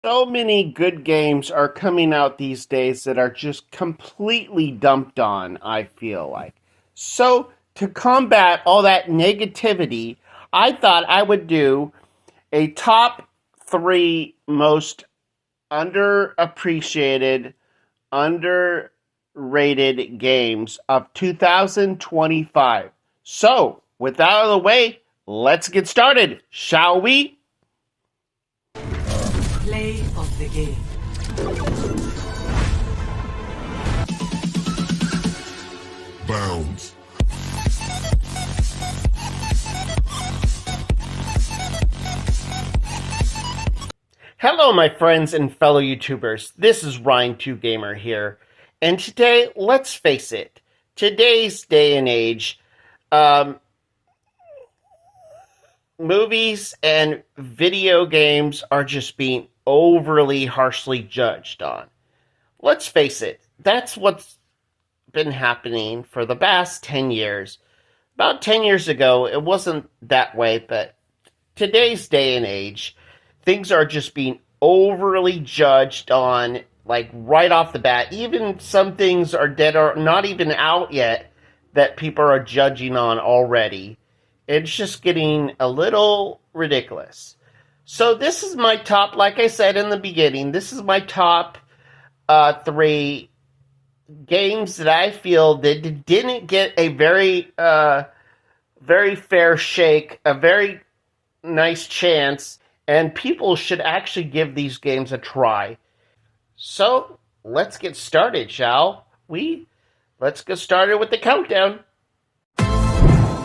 So many good games are coming out these days that are just completely dumped on, I feel like. So, to combat all that negativity, I thought I would do a top three most underappreciated, underrated games of 2025. So, with that out of the way, let's get started, shall we? Play of the game. Bounds. Hello, my friends and fellow YouTubers. This is Ryan2Gamer here. And today, let's face it, today's day and age, movies and video games are just being overly harshly judged on. Let's face it, that's what's been happening for the past 10 years. About 10 years ago, it wasn't that way, but today's day and age, things are just being overly judged on, like right off the bat. Even some things are dead or not even out yet that people are judging on already. It's just getting a little ridiculous. So this is my top, like I said in the beginning, this is my top three games that I feel that didn't get a very fair shake, a very nice chance, and people should actually give these games a try. So, let's get started, shall we? Let's get started with the countdown.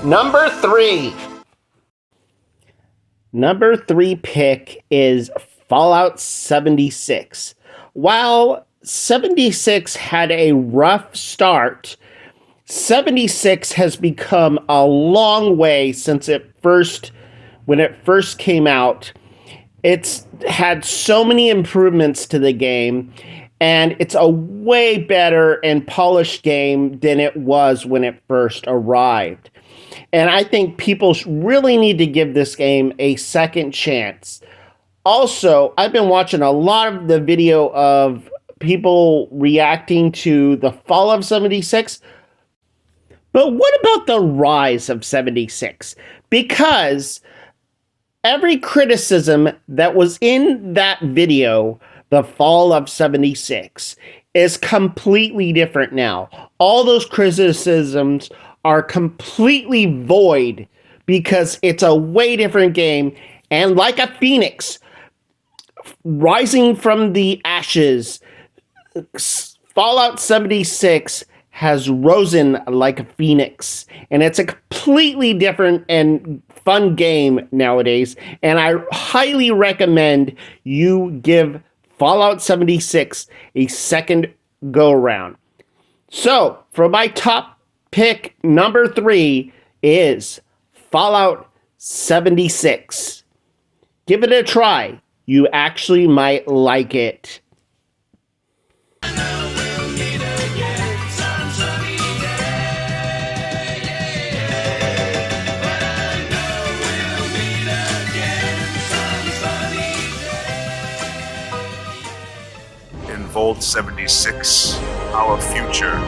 Number 3. Number 3 pick is Fallout 76. While 76 had a rough start, 76 has become a long way since when it first came out. It's had so many improvements to the game, and it's a way better and polished game than it was when it first arrived. And I think people really need to give this game a second chance. Also, I've been watching a lot of the video of people reacting to the fall of 76. But what about the rise of 76? Because every criticism that was in that video, the fall of 76, is completely different now. All those criticisms are completely void because it's a way different game. And like a phoenix rising from the ashes, Fallout 76 has risen like a phoenix, and it's a completely different and fun game nowadays, and I highly recommend you give Fallout 76 a second go around. So, for my top pick, number 3 is Fallout 76. Give it a try. You actually might like it. In Vault 76, our future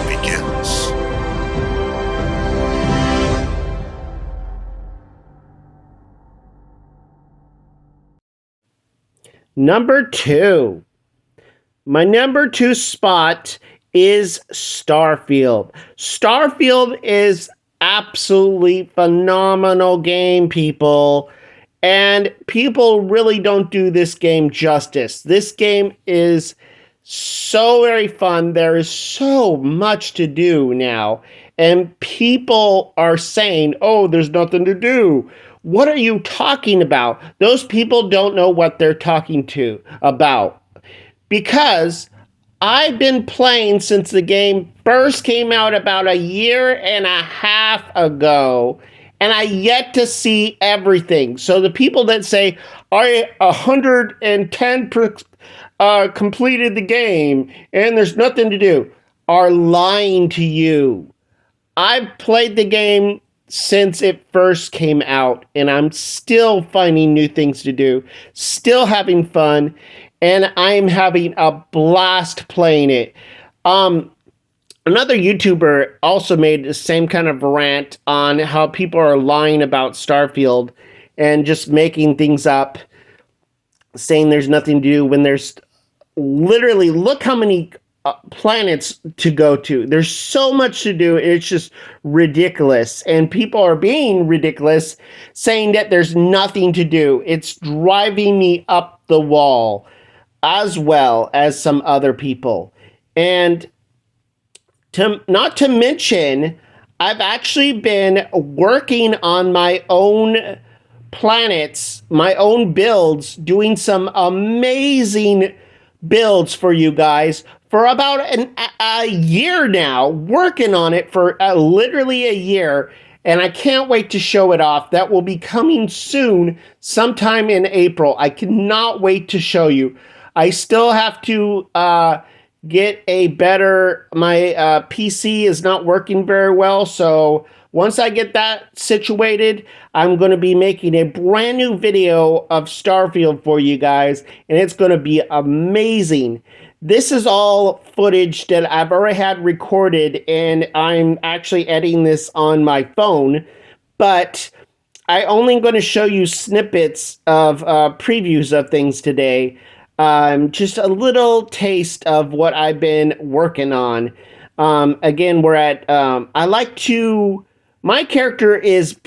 begins. Number 2. My number 2 spot is Starfield. Starfield is absolutely phenomenal game, people. And people really don't do this game justice. This game is so very fun. There is so much to do now. And people are saying, oh, there's nothing to do. What are you talking about? Those people don't know what they're talking about. Because I've been playing since the game first came out about a year and a half ago, and I yet to see everything. So the people that say, I 110 completed the game and there's nothing to do, are lying to you. I've played the game since it first came out, and I'm still finding new things to do, still having fun, and I'm having a blast playing it. Another YouTuber also made the same kind of rant on how people are lying about Starfield and just making things up, saying there's nothing to do when there's literally, look how many planets to go to. There's so much to do. It's just ridiculous. And people are being ridiculous, saying that there's nothing to do. It's driving me up the wall, as well as some other people. And not to mention, I've actually been working on my own planets, my own builds, doing some amazing builds for you guys for about a year now, working on it for literally a year, and I can't wait to show it off. That will be coming soon, sometime in April. I cannot wait to show you. I still have to get a better, my PC is not working very well, so once I get that situated, I'm going to be making a brand new video of Starfield for you guys, and it's going to be amazing. This is all footage that I've already had recorded, and I'm actually editing this on my phone, but I'm only going to show you snippets of previews of things today. Just a little taste of what I've been working on. Again, we're at, my character is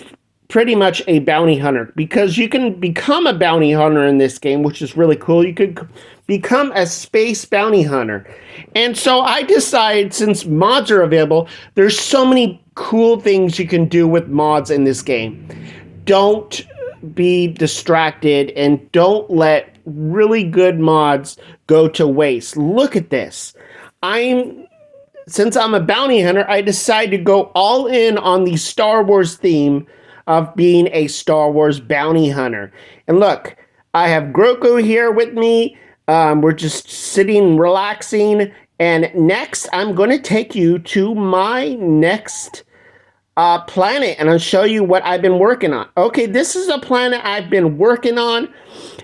pretty much a bounty hunter, because you can become a bounty hunter in this game, which is really cool. You could become a space bounty hunter. And so I decided, since mods are available, there's so many cool things you can do with mods in this game. Don't be distracted and don't let really good mods go to waste. Look at this. Since I'm a bounty hunter, I decided to go all in on the Star Wars theme of being a Star Wars bounty hunter. And look, I have Grogu here with me. We're just sitting, relaxing. And next, I'm going to take you to my next planet, and I'll show you what I've been working on. Okay, this is a planet I've been working on,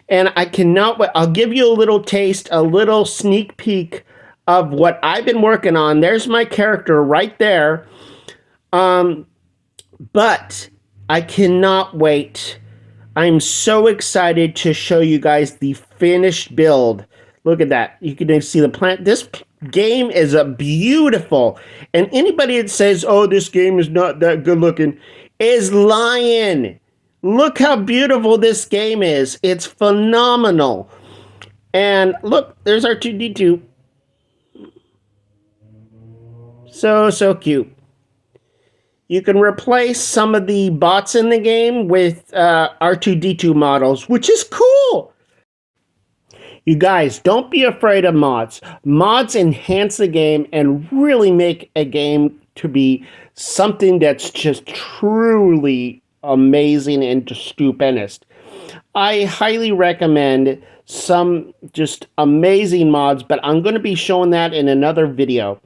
and I cannot wait. I'll give you a little taste, a little sneak peek of what I've been working on. There's my character right there. But I cannot wait. I'm so excited to show you guys the finished build. Look at that. You can see the planet. This game is beautiful. And anybody that says, oh, this game is not that good looking, is lying. Look how beautiful this game is. It's phenomenal. And look, there's R2-D2. So cute. You can replace some of the bots in the game with R2-D2 models, which is cool. You guys, don't be afraid of mods. Mods enhance the game and really make a game to be something that's just truly amazing and stupendous. I highly recommend some just amazing mods, but I'm going to be showing that in another video.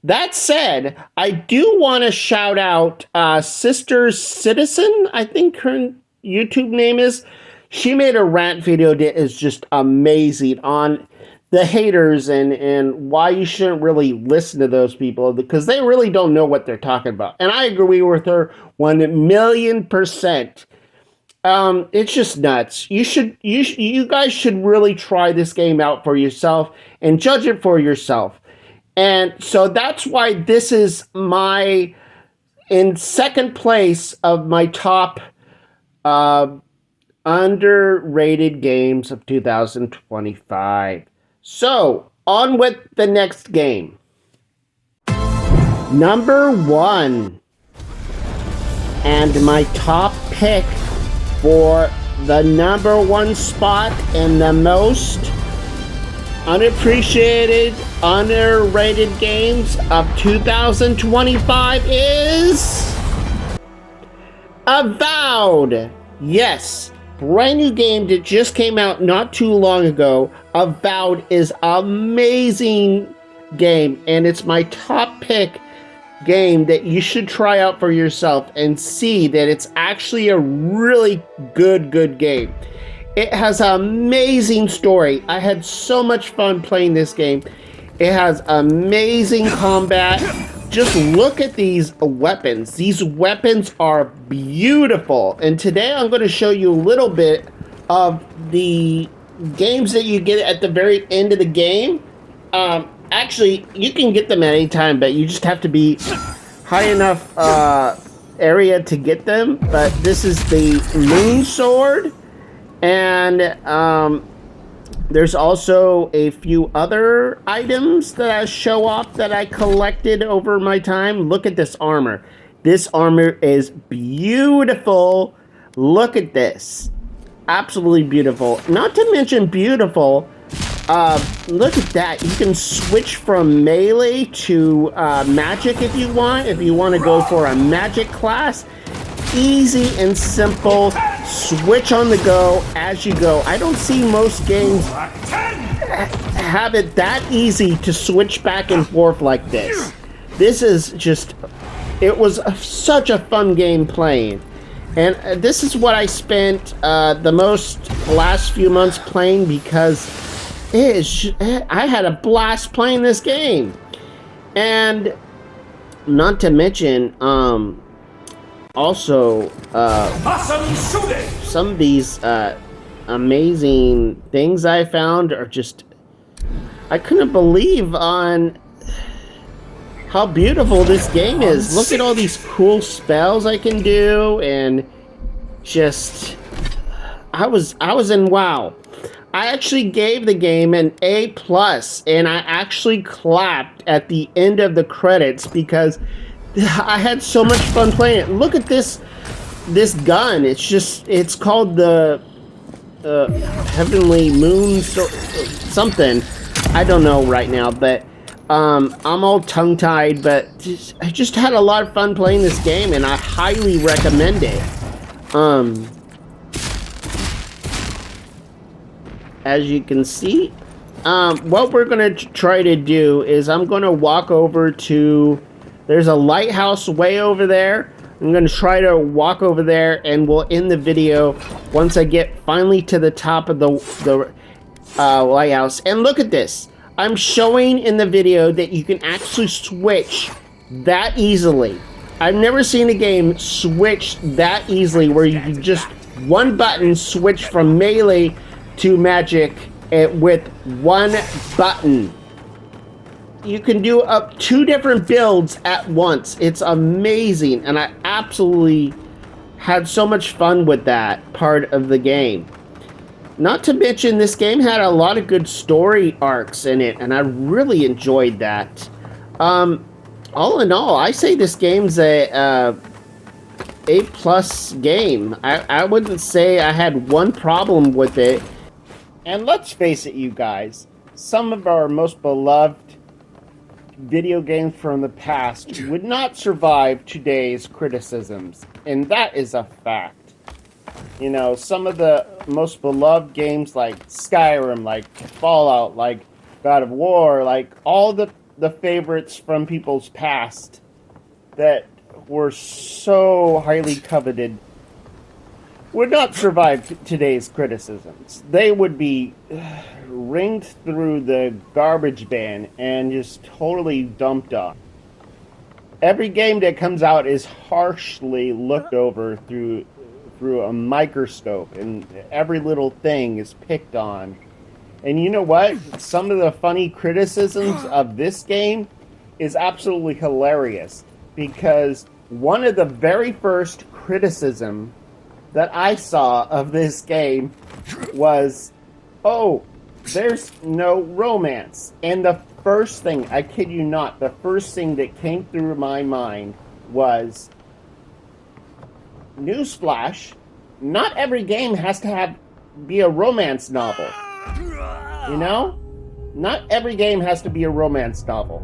That said, I do want to shout out Sister Citizen, I think her YouTube name is. She made a rant video that is just amazing on the haters and why you shouldn't really listen to those people, because they really don't know what they're talking about. And I agree with her 1,000,000%. It's just nuts. You guys should really try this game out for yourself and judge it for yourself. And so that's why this is in second place of my top underrated games of 2025. So, on with the next game. Number 1. And my top pick for the number 1 spot and the most unappreciated, underrated games of 2025 is Avowed. Yes, brand new game that just came out not too long ago. Avowed is amazing game, and it's my top pick game that you should try out for yourself and see that it's actually a really good game. It has an amazing story. I had so much fun playing this game. It has amazing combat. Just look at these weapons. These weapons are beautiful. And today I'm going to show you a little bit of the games that you get at the very end of the game. Actually, you can get them at any time, but you just have to be high enough area to get them. But this is the Moon Sword. And there's also a few other items that I show off that I collected over my time. Look at this armor. This armor is beautiful. Look at this. Absolutely beautiful. Not to mention beautiful. Look at that. You can switch from melee to magic if you want. If you want to go for a magic class. Easy and simple. Switch on the go as you go. I don't see most games have it that easy to switch back and forth like this. This is just, it was such a fun game playing. And this is what I spent the last few months playing because I had a blast playing this game. And not to mention, also, some of these amazing things I found are just, I couldn't believe on how beautiful this game is. Look at all these cool spells I can do, and just, I was in wow. I actually gave the game an A+, and I actually clapped at the end of the credits because I had so much fun playing it. Look at this gun. It's called the Heavenly Moon something. I don't know right now, but I'm all tongue-tied, but I just had a lot of fun playing this game, and I highly recommend it. As you can see, what we're gonna try to do is I'm gonna walk over to, there's a lighthouse way over there. I'm going to try to walk over there, and we'll end the video once I get finally to the top of the lighthouse. And look at this. I'm showing in the video that you can actually switch that easily. I've never seen a game switch that easily where you can just one button switch from melee to magic with one button. You can do up 2 different builds at once. It's amazing, and I absolutely had so much fun with that part of the game. Not to mention, this game had a lot of good story arcs in it, and I really enjoyed that. All in all, I say this game's a A+ game. I wouldn't say I had one problem with it. And let's face it, you guys, some of our most beloved video games from the past would not survive today's criticisms, and that is a fact. You know, some of the most beloved games like Skyrim, like Fallout, like God of War, like all the favorites from people's past that were so highly coveted would not survive today's criticisms. They would be ringed through the garbage bin and just totally dumped on. Every game that comes out is harshly looked over through a microscope, and every little thing is picked on. And you know what? Some of the funny criticisms of this game is absolutely hilarious, because one of the very first criticism that I saw of this game was, oh, there's no romance. And the first thing, I kid you not, the first thing that came through my mind was, newsflash, not every game has to be a romance novel. You know? Not every game has to be a romance novel.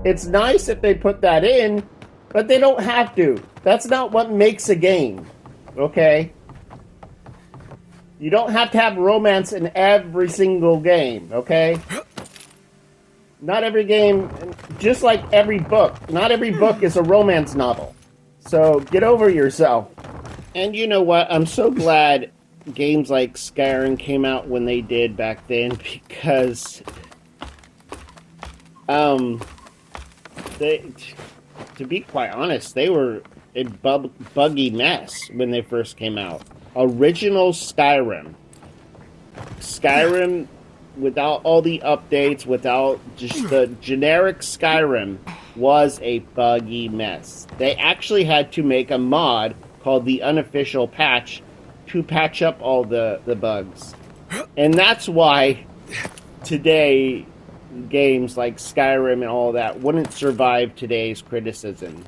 It's nice if they put that in, but they don't have to. That's not what makes a game. Okay? You don't have to have romance in every single game, okay? Not every game just like every book, not every book is a romance novel. So get over yourself. And you know what? I'm so glad games like Skyrim came out when they did back then, because they, to be quite honest, they were a buggy mess when they first came out. Original Skyrim, without all the updates, without just the generic Skyrim, was a buggy mess. They actually had to make a mod called the Unofficial Patch to patch up all the bugs. And that's why today games like Skyrim and all that wouldn't survive today's criticisms.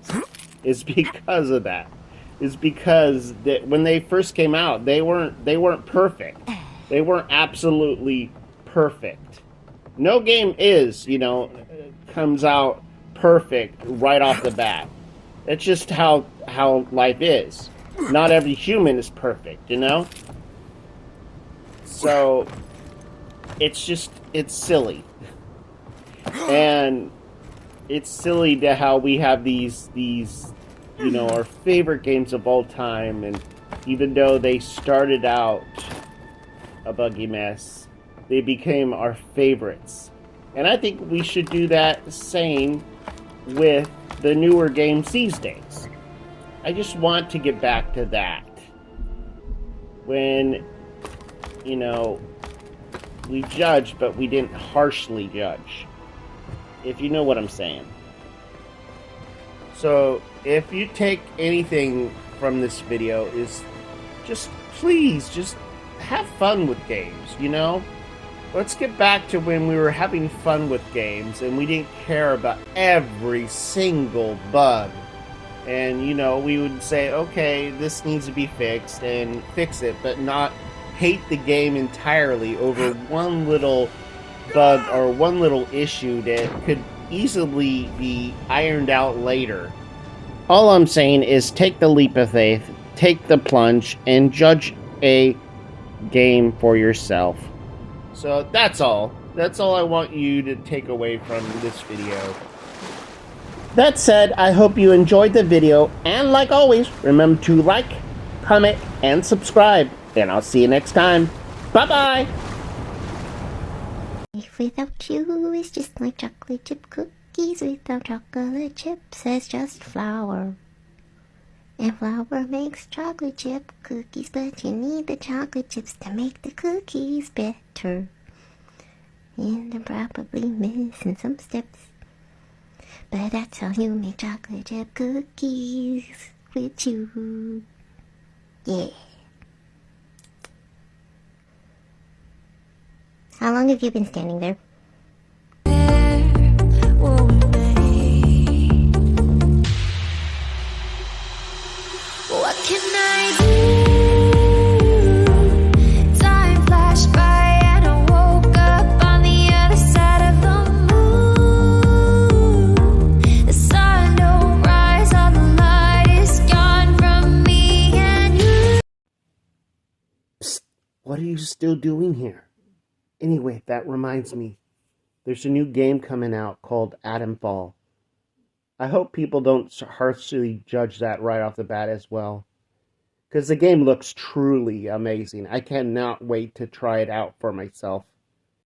Is because of that. Is because that when they first came out, they weren't perfect. They weren't absolutely perfect. No game comes out perfect right off the bat. It's just how life is. Not every human is perfect, So it's silly. And it's silly to how we have these our favorite games of all time, and even though they started out a buggy mess, they became our favorites. And I think we should do that same with the newer games these days. I just want to get back to that. When, we judge, but we didn't harshly judge. If you know what I'm saying. So, if you take anything from this video, is please have fun with games, Let's get back to when we were having fun with games and we didn't care about every single bug. And, we would say, okay, this needs to be fixed, and fix it, but not hate the game entirely over one little bug or one little issue that could easily be ironed out later. All I'm saying is take the leap of faith, take the plunge, and judge a game for yourself. So that's all. That's all I want you to take away from this video. That said, I hope you enjoyed the video, and like always, remember to like, comment, and subscribe. And I'll see you next time. Bye-bye! Life without you is just like chocolate chip cookies without chocolate chips. It's just flour. And flour makes chocolate chip cookies, but you need the chocolate chips to make the cookies better. And I'm probably missing some steps, but that's how you make chocolate chip cookies with you. Yeah. How long have you been standing there? What can I do? Time flashed by and I woke up on the other side of the moon. The sun don't rise, all the light is gone from me and you. Psst, what are you still doing here? Anyway, that reminds me. There's a new game coming out called Atomfall. I hope people don't harshly judge that right off the bat as well. Because the game looks truly amazing. I cannot wait to try it out for myself.